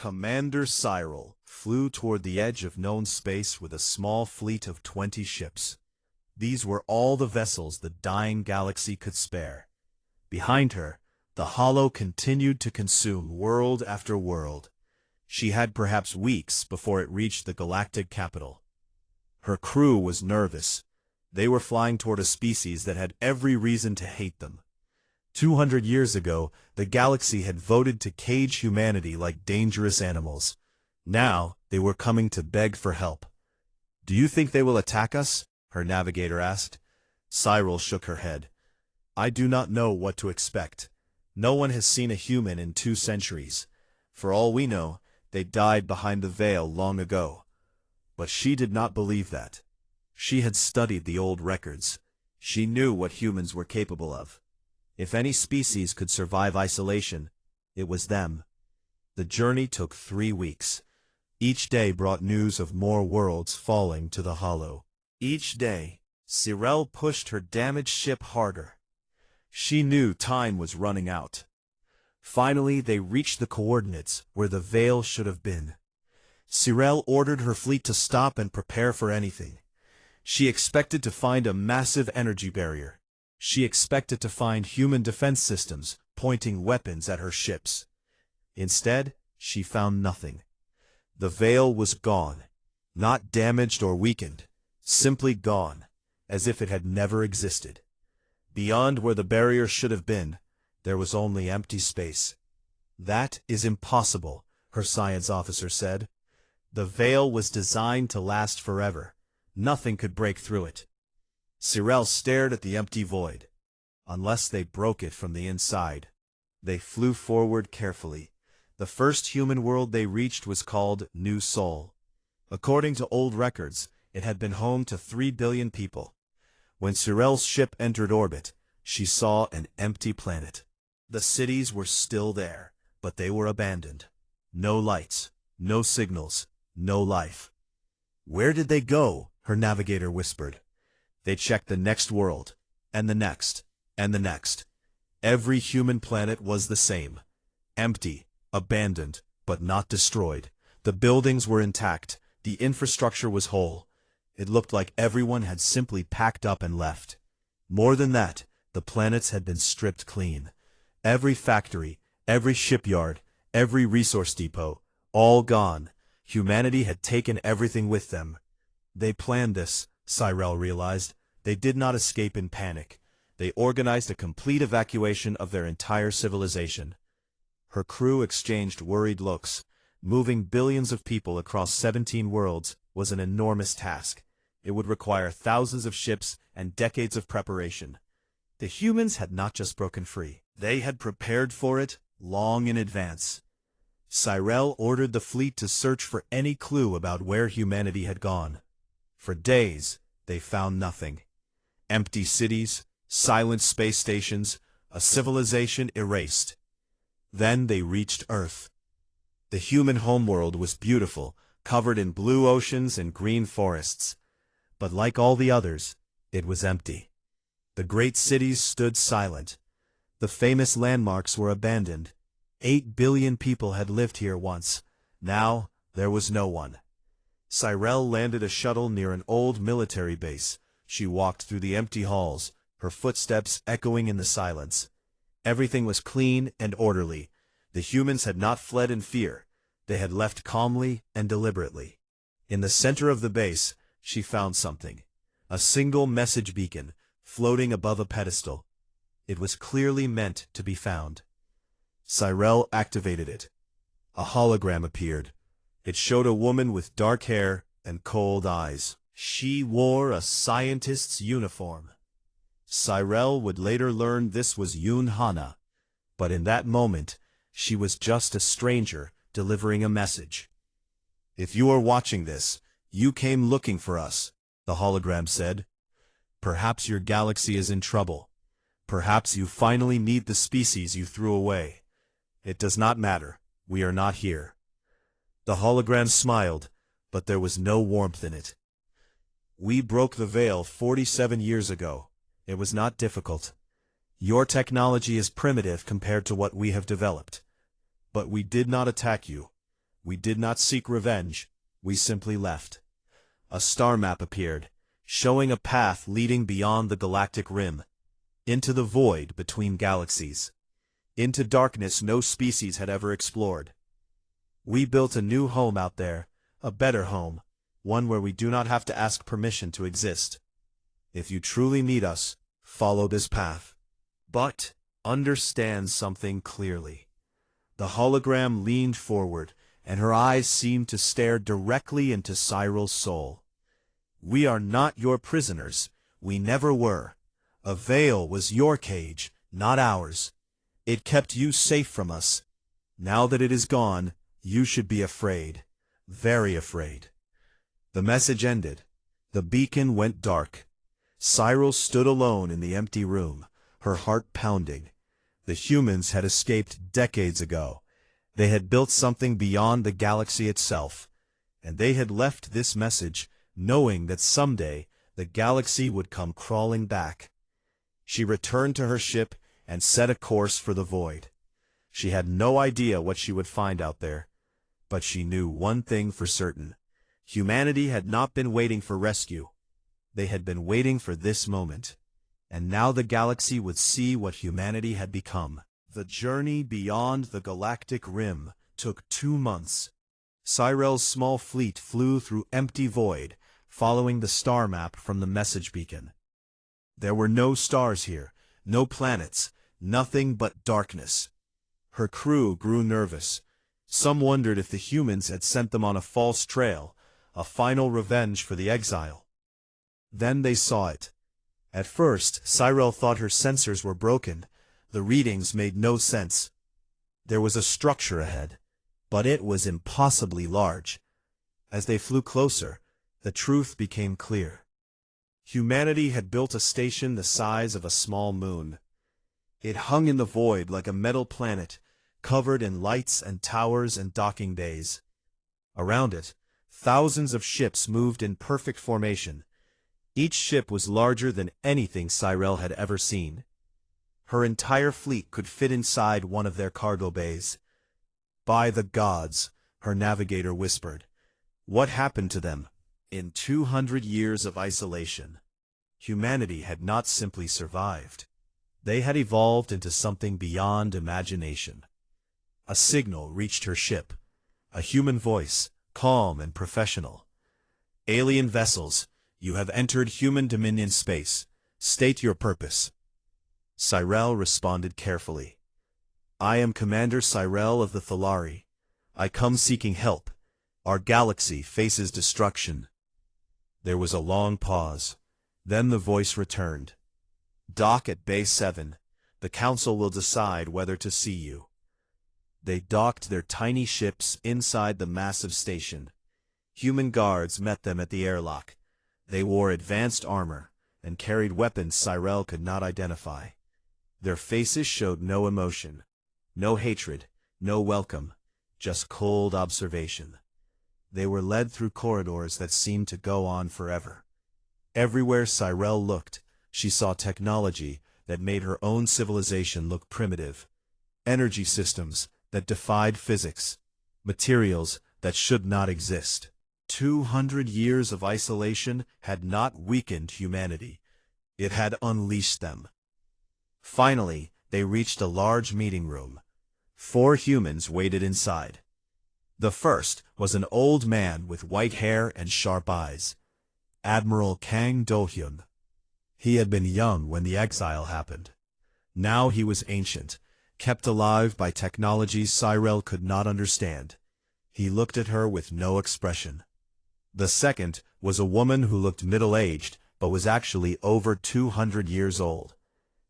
Commander Cyril flew toward the edge of known space with a small fleet of 20 ships. These were all the vessels the dying galaxy could spare. Behind her, the Hollow continued to consume world after world. She had perhaps weeks before it reached the galactic capital. Her crew was nervous. They were flying toward a species that had every reason to hate them. 200 years ago, the galaxy had voted to cage humanity like dangerous animals. Now, they were coming to beg for help. "Do you think they will attack us?" her navigator asked. Cyril shook her head. "I do not know what to expect. No one has seen a human in 2 centuries. For all we know, they died behind the veil long ago." But she did not believe that. She had studied the old records. She knew what humans were capable of. If any species could survive isolation, it was them. The journey took 3 weeks. Each day brought news of more worlds falling to the Hollow. Each day, Cyril pushed her damaged ship harder. She knew time was running out. Finally, they reached the coordinates where the veil should have been. Cyril ordered her fleet to stop and prepare for anything. She expected to find a massive energy barrier. She expected to find human defense systems pointing weapons at her ships. Instead, she found nothing. The veil was gone, not damaged or weakened, simply gone, as if it had never existed. Beyond where the barrier should have been, there was only empty space. "That is impossible," her science officer said. "The veil was designed to last forever. Nothing could break through it." Cyril stared at the empty void. Unless they broke it from the inside. They flew forward carefully. The first human world they reached was called New Sol. According to old records, it had been home to 3 billion people. When Cyril's ship entered orbit, she saw an empty planet. The cities were still there, but they were abandoned. No lights, no signals, no life. "Where did they go?" her navigator whispered. They checked the next world, and the next, and the next. Every human planet was the same. Empty, abandoned, but not destroyed. The buildings were intact. The infrastructure was whole. It looked like everyone had simply packed up and left. More than that, the planets had been stripped clean. Every factory, every shipyard, every resource depot, all gone. Humanity had taken everything with them. They planned this, Cyril realized. They did not escape in panic. They organized a complete evacuation of their entire civilization. Her crew exchanged worried looks. Moving billions of people across 17 worlds was an enormous task. It would require thousands of ships and decades of preparation. The humans had not just broken free. They had prepared for it long in advance. Cyril ordered the fleet to search for any clue about where humanity had gone. For days, they found nothing. Empty cities, silent space stations, a civilization erased. Then they reached Earth. The human homeworld was beautiful, covered in blue oceans and green forests. But like all the others, it was empty. The great cities stood silent. The famous landmarks were abandoned. 8 billion people had lived here once. Now, there was no one. Cyril landed a shuttle near an old military base. She walked through the empty halls, her footsteps echoing in the silence. Everything was clean and orderly. The humans had not fled in fear. They had left calmly and deliberately. In the center of the base, she found something. A single message beacon, floating above a pedestal. It was clearly meant to be found. Cyril activated it. A hologram appeared. It showed a woman with dark hair and cold eyes. She wore a scientist's uniform. Cyril would later learn this was Yoon Hana, but in that moment, she was just a stranger delivering a message. "If you are watching this, you came looking for us," the hologram said. "Perhaps your galaxy is in trouble. Perhaps you finally need the species you threw away. It does not matter. We are not here." The hologram smiled, but there was no warmth in it. "We broke the veil 47 years ago. It was not difficult. Your technology is primitive compared to what we have developed. But we did not attack you. We did not seek revenge, we simply left. A star map appeared, showing a path leading beyond the galactic rim, into the void between galaxies, into darkness no species had ever explored. We built a new home out there, a better home, one where we do not have to ask permission to exist. If you truly need us, follow this path. But understand something clearly. The hologram leaned forward, and her eyes seemed to stare directly into Cyril's soul. We are not your prisoners. We never were. A veil was your cage, not ours. It kept you safe from us. Now that it is gone, you should be afraid. Very afraid. The message ended. The beacon went dark. Cyril stood alone in the empty room, her heart pounding. The humans had escaped decades ago. They had built something beyond the galaxy itself, and they had left this message, knowing that someday the galaxy would come crawling back. She returned to her ship and set a course for the void. She had no idea what she would find out there, but she knew one thing for certain. Humanity had not been waiting for rescue. They had been waiting for this moment, and now the galaxy would see what humanity had become. The journey beyond the galactic rim took 2 months. Cyril's small fleet flew through empty void, following the star map from the message beacon. There were no stars here, no planets, nothing but darkness. Her crew grew nervous. Some wondered if the humans had sent them on a false trail, a final revenge for the exile. Then they saw it. At first, Cyril thought her sensors were broken. The readings made no sense. There was a structure ahead, but it was impossibly large. As they flew closer, the truth became clear. Humanity had built a station the size of a small moon. It hung in the void like a metal planet, covered in lights and towers and docking bays. Around it, thousands of ships moved in perfect formation. Each ship was larger than anything Cyril had ever seen. Her entire fleet could fit inside one of their cargo bays. By the gods, her navigator whispered. What happened to them? In 200 years of isolation, humanity had not simply survived. They had evolved into something beyond imagination. A signal reached her ship. A human voice, calm and professional. Alien vessels, you have entered human dominion space. State your purpose. Cyril responded carefully. I am Commander Cyril of the Thalari. I come seeking help. Our galaxy faces destruction. There was a long pause. Then the voice returned. Dock at Bay 7. The Council will decide whether to see you. They docked their tiny ships inside the massive station. Human guards met them at the airlock. They wore advanced armor and carried weapons Cyril could not identify. Their faces showed no emotion, no hatred, no welcome, just cold observation. They were led through corridors that seemed to go on forever. Everywhere Cyril looked, she saw technology that made her own civilization look primitive. Energy systems that defied physics. Materials that should not exist. 200 years of isolation had not weakened humanity. It had unleashed them. Finally, they reached a large meeting room. 4 humans waited inside. The first was an old man with white hair and sharp eyes. Admiral Kang Do-hyun. He had been young when the exile happened. Now he was ancient, kept alive by technologies Cyril could not understand. He looked at her with no expression. The second was a woman who looked middle-aged, but was actually over 200 years old.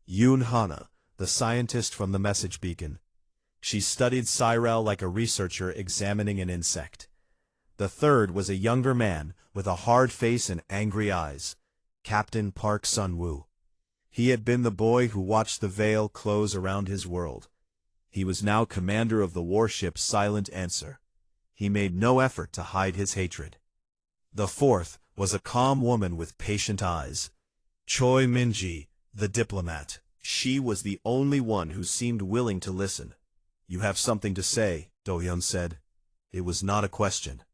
Yoon Hana, the scientist from the message beacon. She studied Cyril like a researcher examining an insect. The third was a younger man with a hard face and angry eyes. Captain Park Sun-woo. He had been the boy who watched the veil close around his world. He was now commander of the warship Silent Answer. He made no effort to hide his hatred. The fourth was a calm woman with patient eyes. Choi Min-ji, the diplomat. She was the only one who seemed willing to listen. You have something to say, Do-hyun said. It was not a question.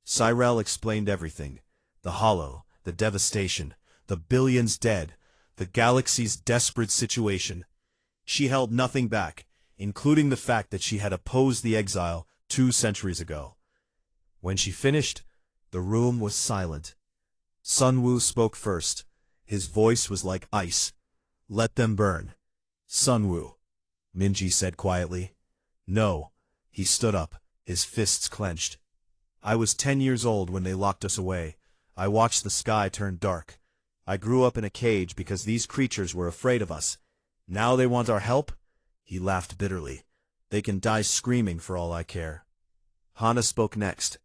Cyrell explained everything. The hollow, the devastation, the billions dead, the galaxy's desperate situation. She held nothing back, including the fact that she had opposed the exile 2 centuries ago. When she finished, the room was silent. Sunwoo spoke first. His voice was like ice. "Let them burn." "Sunwoo," Minji said quietly. "No." He stood up, his fists clenched. "I was 10 years old when they locked us away. I watched the sky turn dark. I grew up in a cage because these creatures were afraid of us. Now they want our help?" He laughed bitterly. "They can die screaming for all I care." Hana spoke next.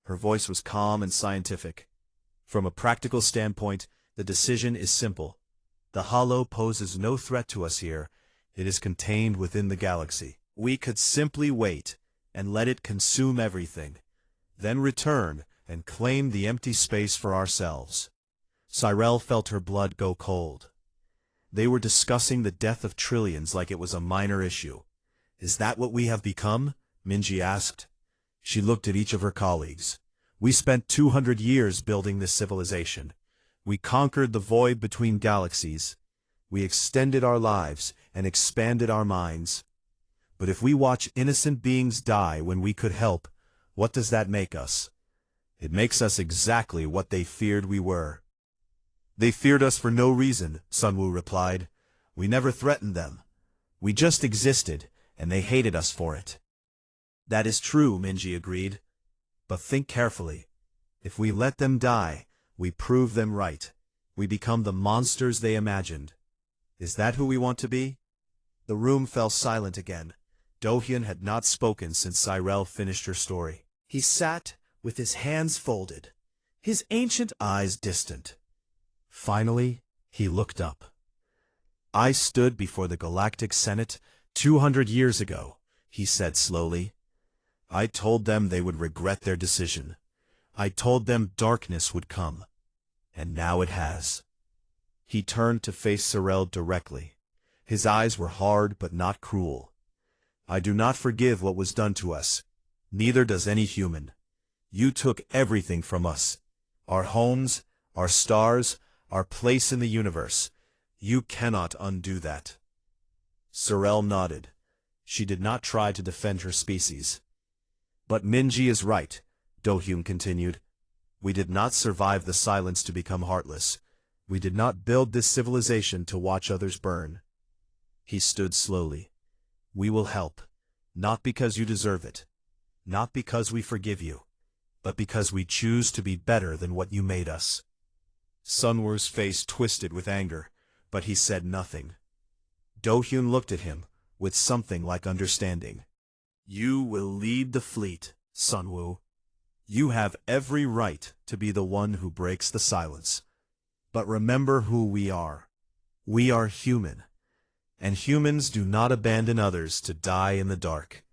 Her voice was calm and scientific. "From a practical standpoint, the decision is simple. The hollow poses no threat to us here. It is contained within the galaxy. We could simply wait and let it consume everything, then return and claim the empty space for ourselves." Cyrell felt her blood go cold. They were discussing the death of trillions like it was a minor issue. "Is that what we have become?" Minji asked. She looked at each of her colleagues. "We spent 200 years building this civilization. We conquered the void between galaxies. We extended our lives and expanded our minds. But if we watch innocent beings die when we could help, what does that make us? It makes us exactly what they feared we were." "They feared us for no reason," Sunwoo replied. "We never threatened them. We just existed, and they hated us for it." "That is true," Minji agreed. "But think carefully. If we let them die, we prove them right. We become the monsters they imagined. Is that who we want to be?" The room fell silent again. Do-hyun had not spoken since Cyrell finished her story. He sat with his hands folded, his ancient eyes distant. Finally, he looked up. "I stood before the Galactic Senate 200 years ago," he said slowly. "I told them they would regret their decision. I told them darkness would come. And now it has." He turned to face Cyrell directly. His eyes were hard but not cruel. "I do not forgive what was done to us. Neither does any human. You took everything from us. Our homes, our stars, our place in the universe. You cannot undo that." Cyrell nodded. She did not try to defend her species. "But Minji is right," Do-hyun continued. "We did not survive the silence to become heartless. We did not build this civilization to watch others burn." He stood slowly. "We will help, not because you deserve it, not because we forgive you, but because we choose to be better than what you made us." Sunwoo's face twisted with anger, but he said nothing. Do-hyun looked at him, with something like understanding. "You will lead the fleet, Sunwoo. You have every right to be the one who breaks the silence. But remember who we are. We are human, and humans do not abandon others to die in the dark."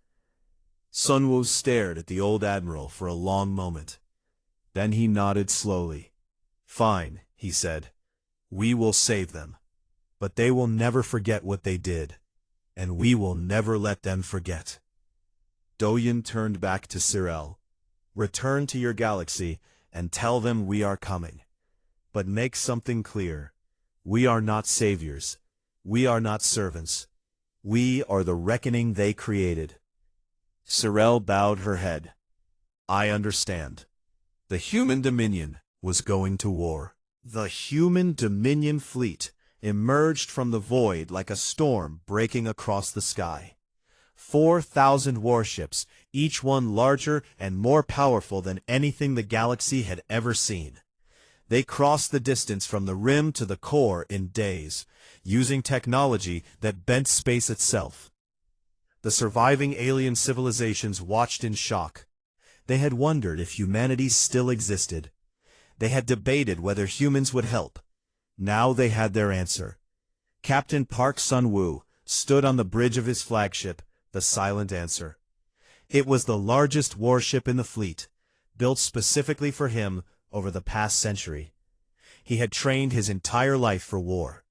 Sunwoo stared at the old admiral for a long moment. Then he nodded slowly. "Fine," he said. "We will save them. But they will never forget what they did, and we will never let them forget." Do-hyun turned back to Cyrell. "Return to your galaxy and tell them we are coming. But make something clear. We are not saviors. We are not servants. We are the reckoning they created." Cyrell bowed her head. "I understand." The human dominion was going to war. The human dominion fleet emerged from the void like a storm breaking across the sky. 4,000 warships, each one larger and more powerful than anything the galaxy had ever seen. They crossed the distance from the rim to the core in days, using technology that bent space itself. The surviving alien civilizations watched in shock. They had wondered if humanity still existed. They had debated whether humans would help. Now they had their answer. Captain Park Sun-woo stood on the bridge of his flagship, the Silent Answer. It was the largest warship in the fleet, built specifically for him over the past century. He had trained his entire life for war.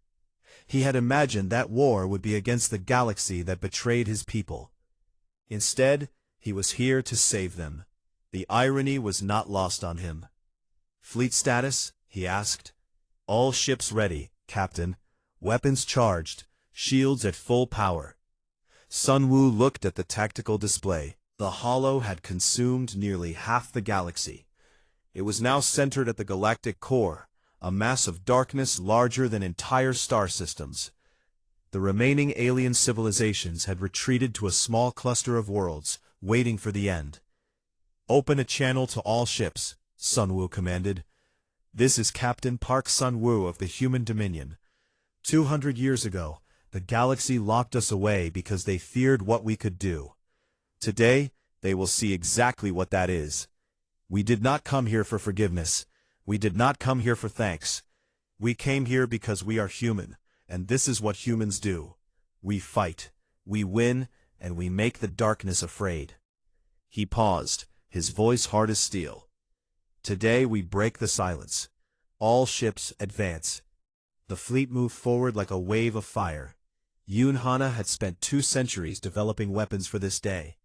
He had imagined that war would be against the galaxy that betrayed his people. Instead, He was here to save them. The irony was not lost on him. "Fleet status?" he asked. "All ships ready, Captain. Weapons charged, shields at full power." Sun Wu looked at the tactical display. The hollow had consumed nearly half the galaxy. It was now centered at the galactic core, a mass of darkness larger than entire star systems. The remaining alien civilizations had retreated to a small cluster of worlds, waiting for the end. "Open a channel to all ships," Sun Wu commanded. "This is Captain Park Sun Wu of the Human Dominion. 200 years ago, the galaxy locked us away because they feared what we could do. Today, they will see exactly what that is. We did not come here for forgiveness. We did not come here for thanks. We came here because we are human, and this is what humans do. We fight, we win, and we make the darkness afraid." He paused, his voice hard as steel. "Today we break the silence. All ships advance." The fleet moved forward like a wave of fire. Yoon Hana had spent 2 centuries developing weapons for this day.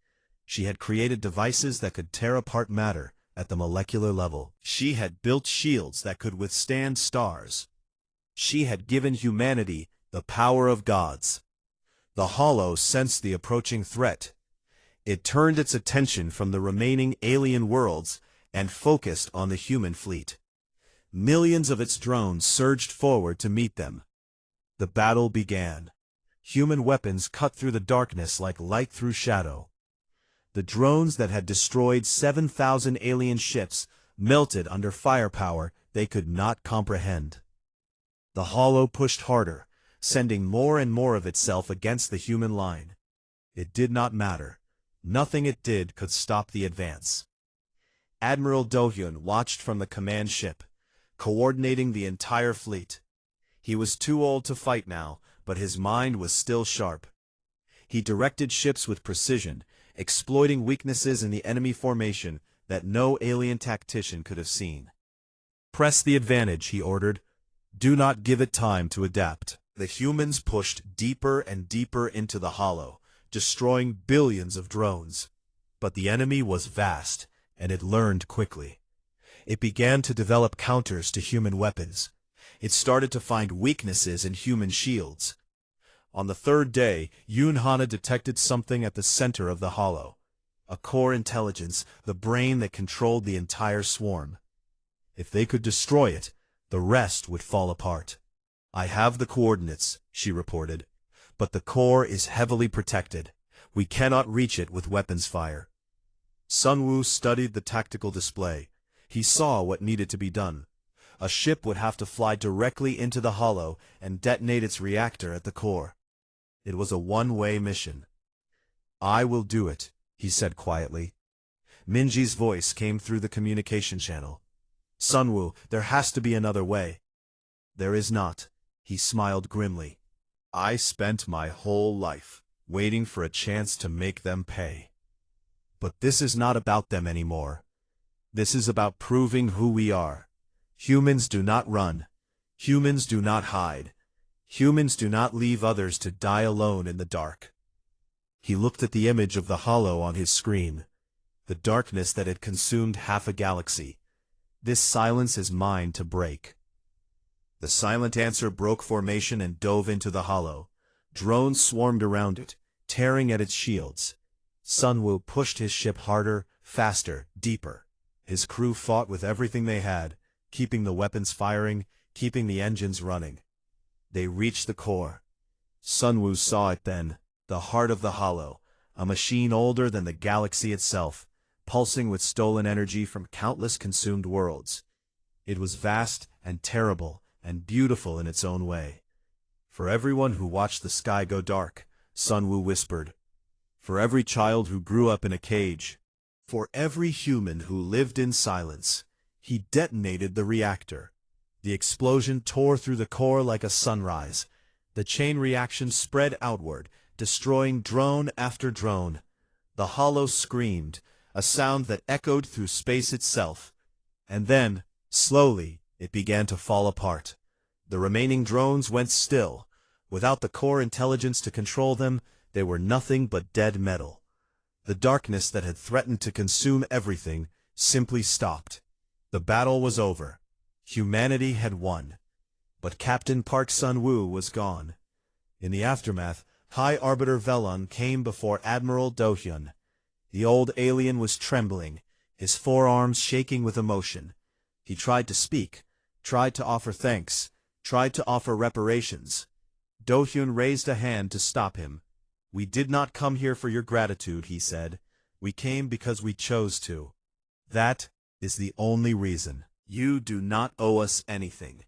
She had created devices that could tear apart matter at the molecular level. She had built shields that could withstand stars. She had given humanity the power of gods. The Hollow sensed the approaching threat. It turned its attention from the remaining alien worlds and focused on the human fleet. Millions of its drones surged forward to meet them. The battle began. Human weapons cut through the darkness like light through shadow. The drones that had destroyed 7,000 alien ships melted under firepower they could not comprehend. The Hollow pushed harder, sending more and more of itself against the human line. It did not matter. Nothing it did could stop the advance. Admiral Do-hyun watched from the command ship, coordinating the entire fleet. He was too old to fight now, but his mind was still sharp. He directed ships with precision, exploiting weaknesses in the enemy formation that no alien tactician could have seen. "Press the advantage," he ordered. "Do not give it time to adapt." The humans pushed deeper and deeper into the Hollow, destroying billions of drones. But the enemy was vast, and it learned quickly. It began to develop counters to human weapons. It started to find weaknesses in human shields. On the 3rd day, Yoon Hana detected something at the center of the Hollow. A core intelligence, the brain that controlled the entire swarm. If they could destroy it, the rest would fall apart. "I have the coordinates," she reported. "But the core is heavily protected. We cannot reach it with weapons fire." Sun Wu studied the tactical display. He saw what needed to be done. A ship would have to fly directly into the Hollow and detonate its reactor at the core. It was a one-way mission. "I will do it," he said quietly. Minji's voice came through the communication channel. "Sun Wu, there has to be another way." "There is not," he smiled grimly. "I spent my whole life waiting for a chance to make them pay. But this is not about them anymore. This is about proving who we are. Humans do not run. Humans do not hide. Humans do not leave others to die alone in the dark." He looked at the image of the Hollow on his screen. The darkness that had consumed half a galaxy. "This silence is mine to break." The silent answer broke formation and dove into the Hollow. Drones swarmed around it, tearing at its shields. Sun Wu pushed his ship harder, faster, deeper. His crew fought with everything they had, keeping the weapons firing, keeping the engines running. They reached the core. Sun Wu saw it then, the heart of the Hollow, a machine older than the galaxy itself, pulsing with stolen energy from countless consumed worlds. It was vast and terrible and beautiful in its own way. "For everyone who watched the sky go dark," Sun Wu whispered. "For every child who grew up in a cage. For every human who lived in silence." He detonated the reactor. The explosion tore through the core like a sunrise. The chain reaction spread outward, destroying drone after drone. The Hollow screamed, a sound that echoed through space itself. And then, slowly, it began to fall apart. The remaining drones went still. Without the core intelligence to control them, they were nothing but dead metal. The darkness that had threatened to consume everything simply stopped. The battle was over. Humanity had won. But Captain Park Sun-woo was gone. In the aftermath, High Arbiter Velon came before Admiral Do-hyun. The old alien was trembling, his forearms shaking with emotion. He tried to speak, tried to offer thanks, tried to offer reparations. Do-hyun raised a hand to stop him. "We did not come here for your gratitude," he said. "We came because we chose to. That is the only reason. You do not owe us anything,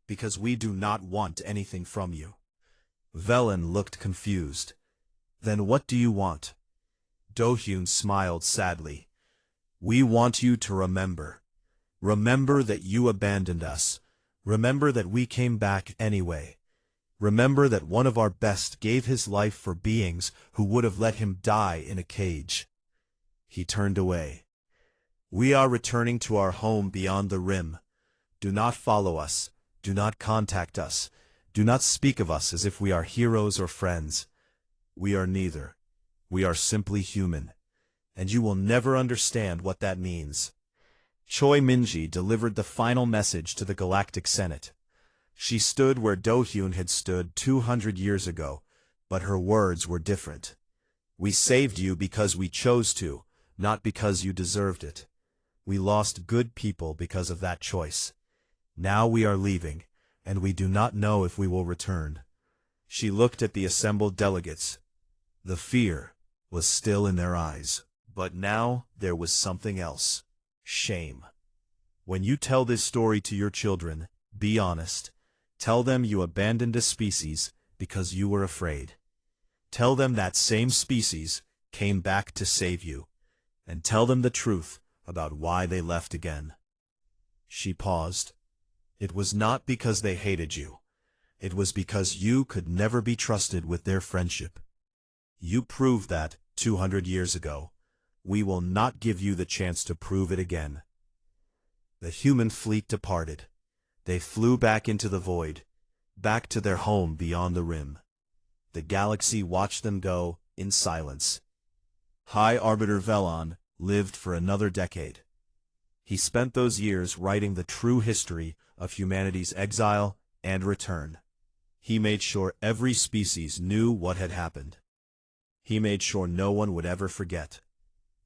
because we do not want anything from you." Velon looked confused. "Then what do you want?" Do-hyun smiled sadly. "We want you to remember. Remember that you abandoned us. Remember that we came back anyway. Remember that one of our best gave his life for beings who would have let him die in a cage." He turned away. "We are returning to our home beyond the rim. Do not follow us. Do not contact us. Do not speak of us as if we are heroes or friends. We are neither. We are simply human. And you will never understand what that means." Choi Min-ji delivered the final message to the Galactic Senate. She stood where Do-hyun had stood 200 years ago, but her words were different. "We saved you because we chose to, not because you deserved it. We lost good people because of that choice. Now we are leaving, and we do not know if we will return." She looked at the assembled delegates. The fear was still in their eyes, but now there was something else. Shame. "When you tell this story to your children, be honest. Tell them you abandoned a species because you were afraid. Tell them that same species came back to save you. And tell them the truth about why they left again." She paused. "It was not because they hated you. It was because you could never be trusted with their friendship. You proved that 200 years ago. We will not give you the chance to prove it again." The human fleet departed. They flew back into the void, back to their home beyond the rim. The galaxy watched them go in silence. High Arbiter Velon lived for another decade. He spent those years writing the true history of humanity's exile and return. He made sure every species knew what had happened. He made sure no one would ever forget.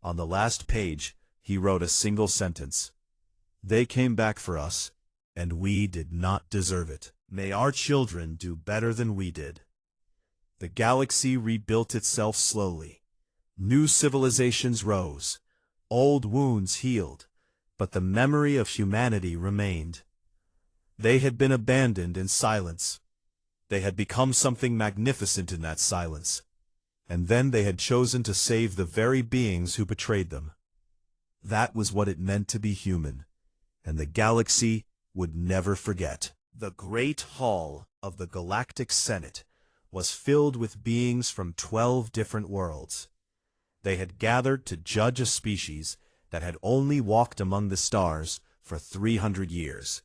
On the last page, he wrote a single sentence. "They came back for us, and we did not deserve it. May our children do better than we did." The galaxy rebuilt itself slowly. New civilizations rose. Old wounds healed, but the memory of humanity remained. They had been abandoned in silence. They had become something magnificent in that silence. And then they had chosen to save the very beings who betrayed them. That was what it meant to be human, and the galaxy would never forget. The Great Hall of the Galactic Senate was filled with beings from 12 different worlds. They had gathered to judge a species that had only walked among the stars for 300 years.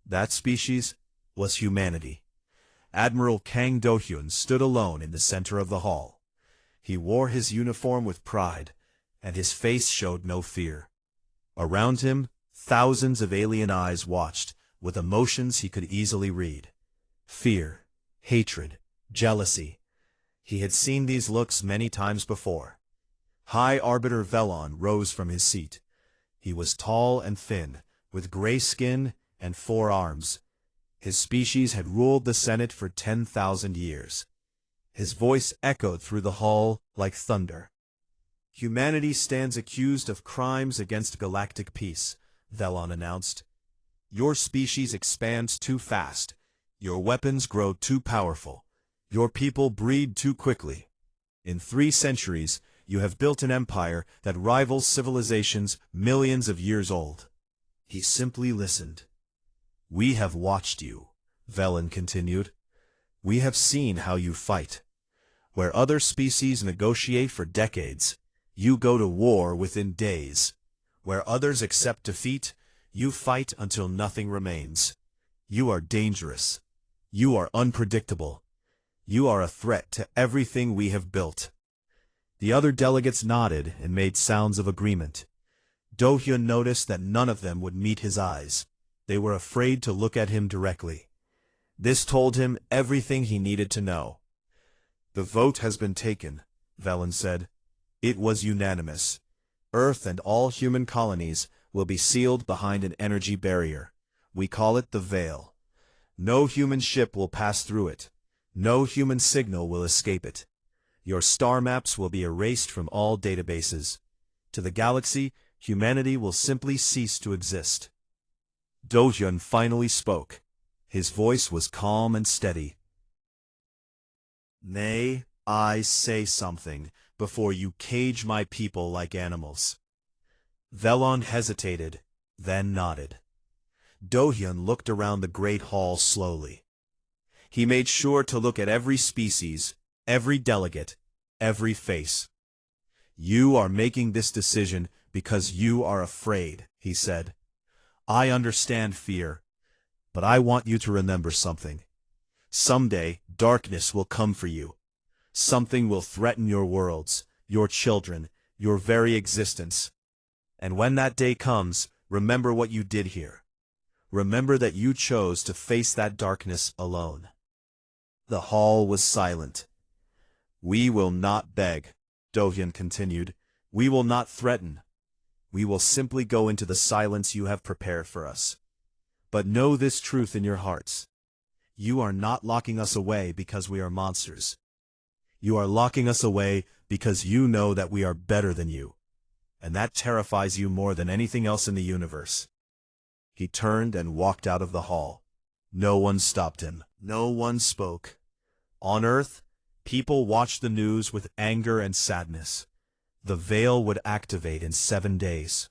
That species was humanity. Admiral Kang Do-hyun stood alone in the center of the hall. He wore his uniform with pride, and his face showed no fear. Around him, thousands of alien eyes watched, with emotions he could easily read. Fear, hatred, jealousy. He had seen these looks many times before. High Arbiter Velon rose from his seat. He was tall and thin, with gray skin and 4 arms. His species had ruled the Senate for 10,000 years. His voice echoed through the hall like thunder. "Humanity stands accused of crimes against galactic peace," Velon announced. "Your species expands too fast. Your weapons grow too powerful. Your people breed too quickly. In 3 centuries, you have built an empire that rivals civilizations millions of years old." He simply listened. "We have watched you," Velon continued. "We have seen how you fight. Where other species negotiate for decades, you go to war within days. Where others accept defeat, you fight until nothing remains. You are dangerous. You are unpredictable. You are a threat to everything we have built." The other delegates nodded and made sounds of agreement. Do-hyun noticed that none of them would meet his eyes. They were afraid to look at him directly. This told him everything he needed to know. "The vote has been taken," Velen said. "It was unanimous. Earth and all human colonies will be sealed behind an energy barrier. We call it the Veil. No human ship will pass through it. No human signal will escape it. Your star maps will be erased from all databases. To the galaxy, humanity will simply cease to exist." Do-hyun finally spoke. His voice was calm and steady. "May I say something before you cage my people like animals?" Velon hesitated, then nodded. Do-hyun looked around the great hall slowly. He made sure to look at every species, every delegate, every face. "You are making this decision because you are afraid," he said. "I understand fear, but I want you to remember something. Someday, darkness will come for you. Something will threaten your worlds, your children, your very existence. And when that day comes, remember what you did here. Remember that you chose to face that darkness alone." The hall was silent. "We will not beg," Do-hyun continued. "We will not threaten. We will simply go into the silence you have prepared for us. But know this truth in your hearts. You are not locking us away because we are monsters. You are locking us away because you know that we are better than you. And that terrifies you more than anything else in the universe." He turned and walked out of the hall. No one stopped him. No one spoke. On Earth, people watched the news with anger and sadness. The Veil would activate in 7 days.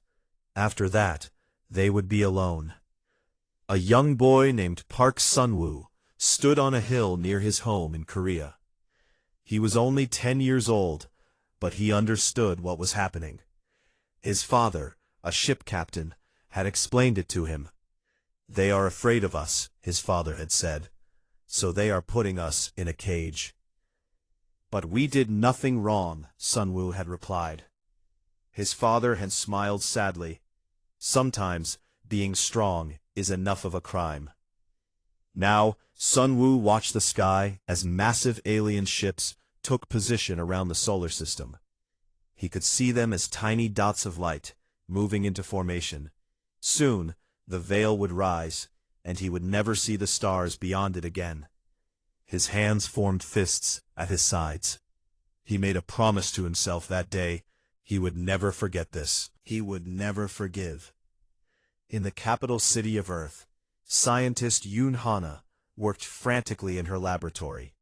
After that, they would be alone. A young boy named Park Sun-woo stood on a hill near his home in Korea. He was only 10 years old, but he understood what was happening. His father, a ship captain, had explained it to him. "They are afraid of us," his father had said, "so they are putting us in a cage." "But we did nothing wrong," Sun-woo had replied. His father had smiled sadly. Sometimes, being strong is enough of a crime. Now, Sun-woo watched the sky as massive alien ships took position around the solar system. He could see them as tiny dots of light, moving into formation. Soon, the veil would rise, and he would never see the stars beyond it again. His hands formed fists at his sides. He made a promise to himself that day. He would never forget this. He would never forgive. In the capital city of Earth, scientist Yoon Hana worked frantically in her laboratory.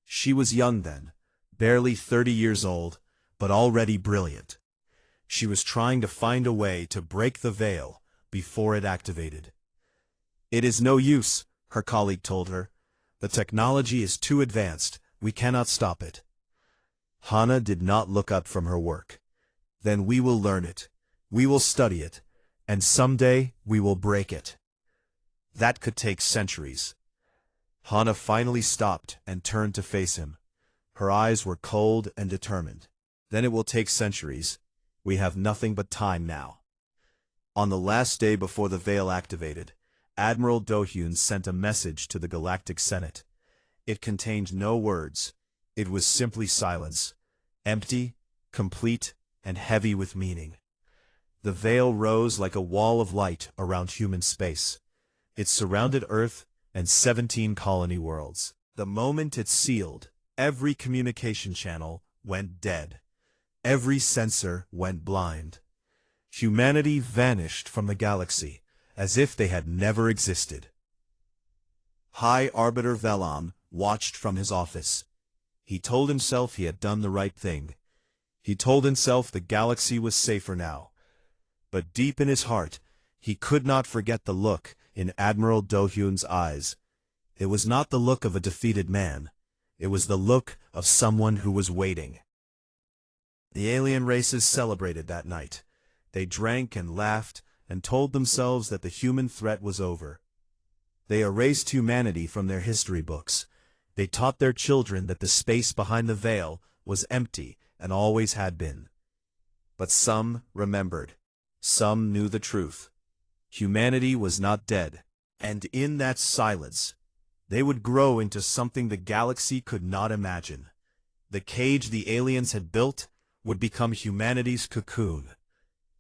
She was young then, barely 30 years old, but already brilliant. She was trying to find a way to break the veil before it activated. "It is no use," her colleague told her. "The technology is too advanced. We cannot stop it." Hana did not look up from her work. "Then we will learn it. We will study it. And someday we will break it." That could take centuries. Hana finally stopped and turned to face him. Her eyes were cold and determined. "Then it will take centuries. We have nothing but time now." On the last day before the veil activated, Admiral Do-hyun sent a message to the Galactic Senate. It contained no words. It was simply silence, empty, complete, and heavy with meaning. The veil rose like a wall of light around human space. It surrounded Earth and 17 colony worlds. The moment it sealed, every communication channel went dead. Every sensor went blind. Humanity vanished from the galaxy, as if they had never existed. High Arbiter Velam watched from his office. He told himself he had done the right thing. He told himself the galaxy was safer now. But deep in his heart, he could not forget the look in Admiral Do-hyun's eyes. It was not the look of a defeated man. It was the look of someone who was waiting. The alien races celebrated that night. They drank and laughed and told themselves that the human threat was over. They erased humanity from their history books. They taught their children that the space behind the veil was empty and always had been. But some remembered. Some knew the truth. Humanity was not dead, and in that silence, they would grow into something the galaxy could not imagine. The cage the aliens had built would become humanity's cocoon.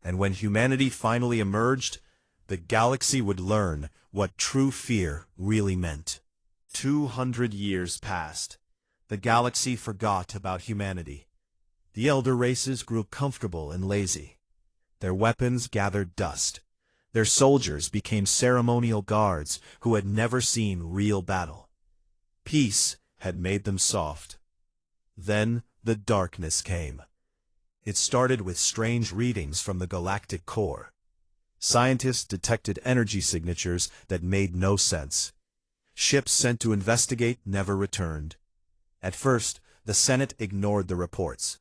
And when humanity finally emerged, the galaxy would learn what true fear really meant. 200 years passed. The galaxy forgot about humanity. The elder races grew comfortable and lazy. Their weapons gathered dust. Their soldiers became ceremonial guards who had never seen real battle. Peace had made them soft. Then the darkness came. It started with strange readings from the galactic core. Scientists detected energy signatures that made no sense. Ships sent to investigate never returned. At first, the Senate ignored the reports.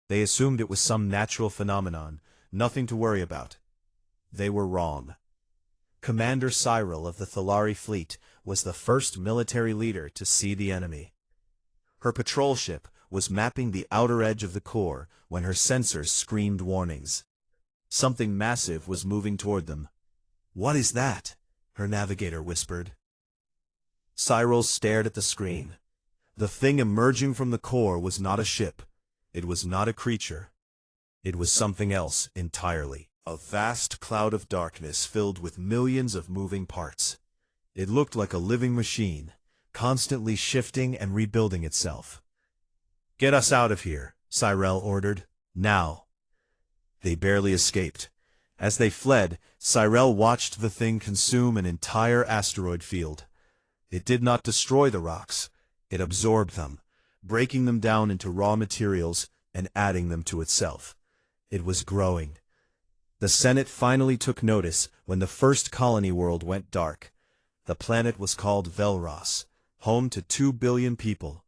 They assumed it was some natural phenomenon, nothing to worry about. They were wrong. Commander Cyril of the Thalari fleet was the first military leader to see the enemy. Her patrol ship was mapping the outer edge of the core when her sensors screamed warnings. Something massive was moving toward them. "What is that?" her navigator whispered. Cyril stared at the screen. The thing emerging from the core was not a ship. It was not a creature. It was something else entirely. A vast cloud of darkness filled with millions of moving parts. It looked like a living machine, constantly shifting and rebuilding itself. "Get us out of here," Cyril ordered. "Now." They barely escaped. As they fled, Cyril watched the thing consume an entire asteroid field. It did not destroy the rocks. It absorbed them, breaking them down into raw materials and adding them to itself. It was growing. The Senate finally took notice when the first colony world went dark. The planet was called Velros, home to 2 billion people.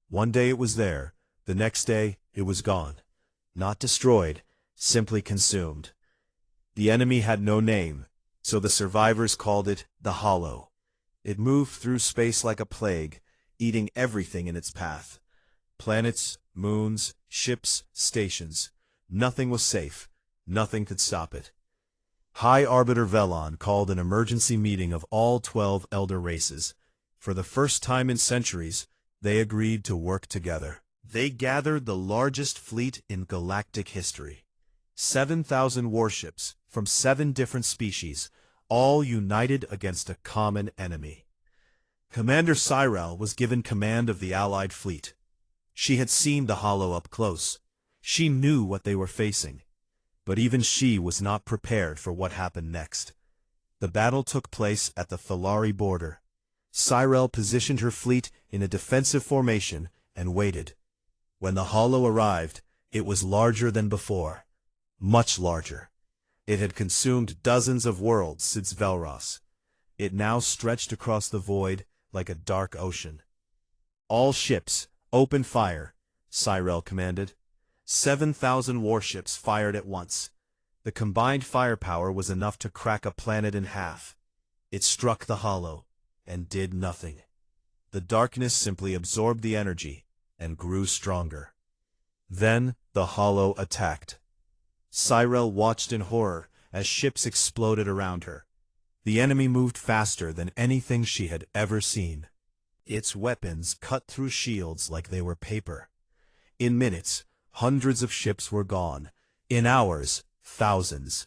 One day it was there, the next day it was gone. Not destroyed, simply consumed. The enemy had no name, so the survivors called it the Hollow. It moved through space like a plague, eating everything in its path. Planets, moons, ships, stations. Nothing was safe. Nothing could stop it. High Arbiter Velon called an emergency meeting of all 12 elder races. For the first time in centuries, they agreed to work together. They gathered the largest fleet in galactic history. 7,000 warships from 7 different species, all united against a common enemy. Commander Cyril was given command of the Allied fleet. She had seen the Hollow up close. She knew what they were facing. But even she was not prepared for what happened next. The battle took place at the Thalari border. Cyril positioned her fleet in a defensive formation and waited. When the Hollow arrived, it was larger than before. Much larger. It had consumed dozens of worlds since Velros. It now stretched across the void like a dark ocean. "All ships, open fire," Cyril commanded. 7,000 warships fired at once. The combined firepower was enough to crack a planet in half. It struck the Hollow and did nothing. The darkness simply absorbed the energy and grew stronger. Then the Hollow attacked. Cyril watched in horror as ships exploded around her. The enemy moved faster than anything she had ever seen. Its weapons cut through shields like they were paper. In minutes, hundreds of ships were gone. In hours, thousands.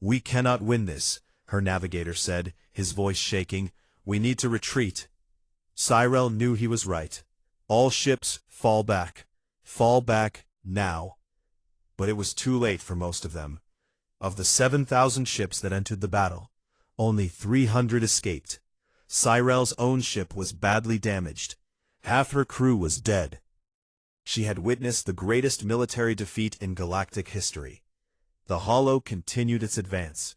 "We cannot win this," her navigator said, his voice shaking. "We need to retreat." Cyril knew he was right. "All ships, fall back. Fall back, now." But it was too late for most of them. Of the 7,000 ships that entered the battle, only 300 escaped. Cyril's own ship was badly damaged. Half her crew was dead. She had witnessed the greatest military defeat in galactic history. The Hollow continued its advance.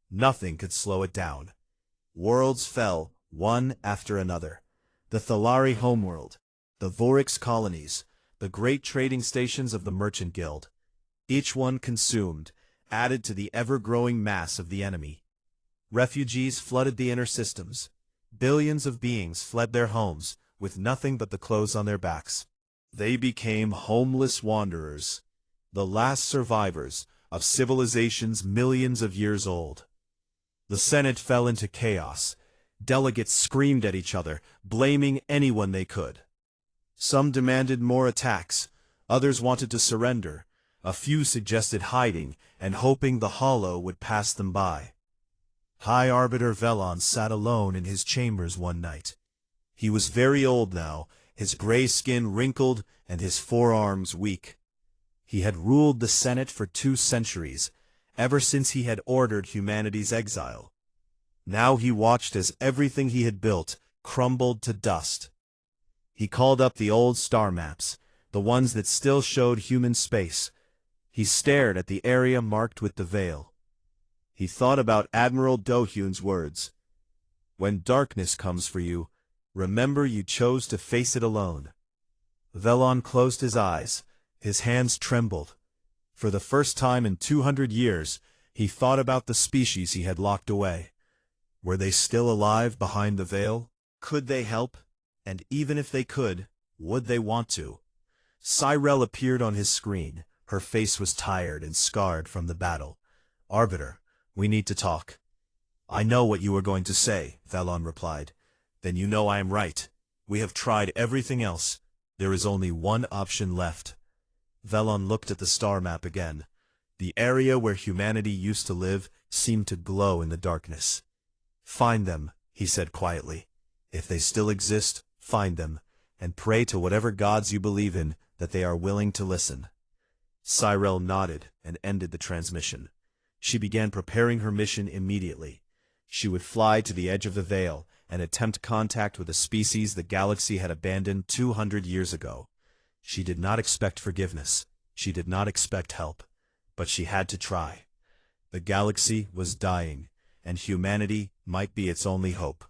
Nothing could slow it down. Worlds fell, one after another. The Thalari homeworld, the Vorix colonies, the great trading stations of the Merchant Guild. Each one consumed, added to the ever-growing mass of the enemy. Refugees flooded the inner systems. Billions of beings fled their homes, with nothing but the clothes on their backs. They became homeless wanderers, the last survivors of civilizations millions of years old. The Senate fell into chaos. Delegates screamed at each other, blaming anyone they could. Some demanded more attacks, others wanted to surrender, a few suggested hiding and hoping the Hollow would pass them by. High Arbiter Velon sat alone in his chambers one night. He was very old now, his gray skin wrinkled and his forearms weak. He had ruled the Senate for 2 centuries, ever since he had ordered humanity's exile. Now he watched as everything he had built crumbled to dust. He called up the old star maps, the ones that still showed human space. He stared at the area marked with the veil. He thought about Admiral Dohyun's words. When darkness comes for you, remember you chose to face it alone. Velon closed his eyes. His hands trembled. For the first time in 200 years, he thought about the species he had locked away. Were they still alive behind the veil? Could they help? And even if they could, would they want to? Cyrell appeared on his screen. Her face was tired and scarred from the battle. Arbiter, we need to talk. I know what you are going to say, Velon replied. Then you know I am right. We have tried everything else. There is only one option left. Velon looked at the star map again. The area where humanity used to live seemed to glow in the darkness. Find them, he said quietly. If they still exist, find them, and pray to whatever gods you believe in that they are willing to listen. Cyrell nodded and ended the transmission. She began preparing her mission immediately. She would fly to the edge of the veil and attempt contact with a species the galaxy had abandoned 200 years ago. She did not expect forgiveness. She did not expect help. But she had to try. The galaxy was dying, and humanity might be its only hope.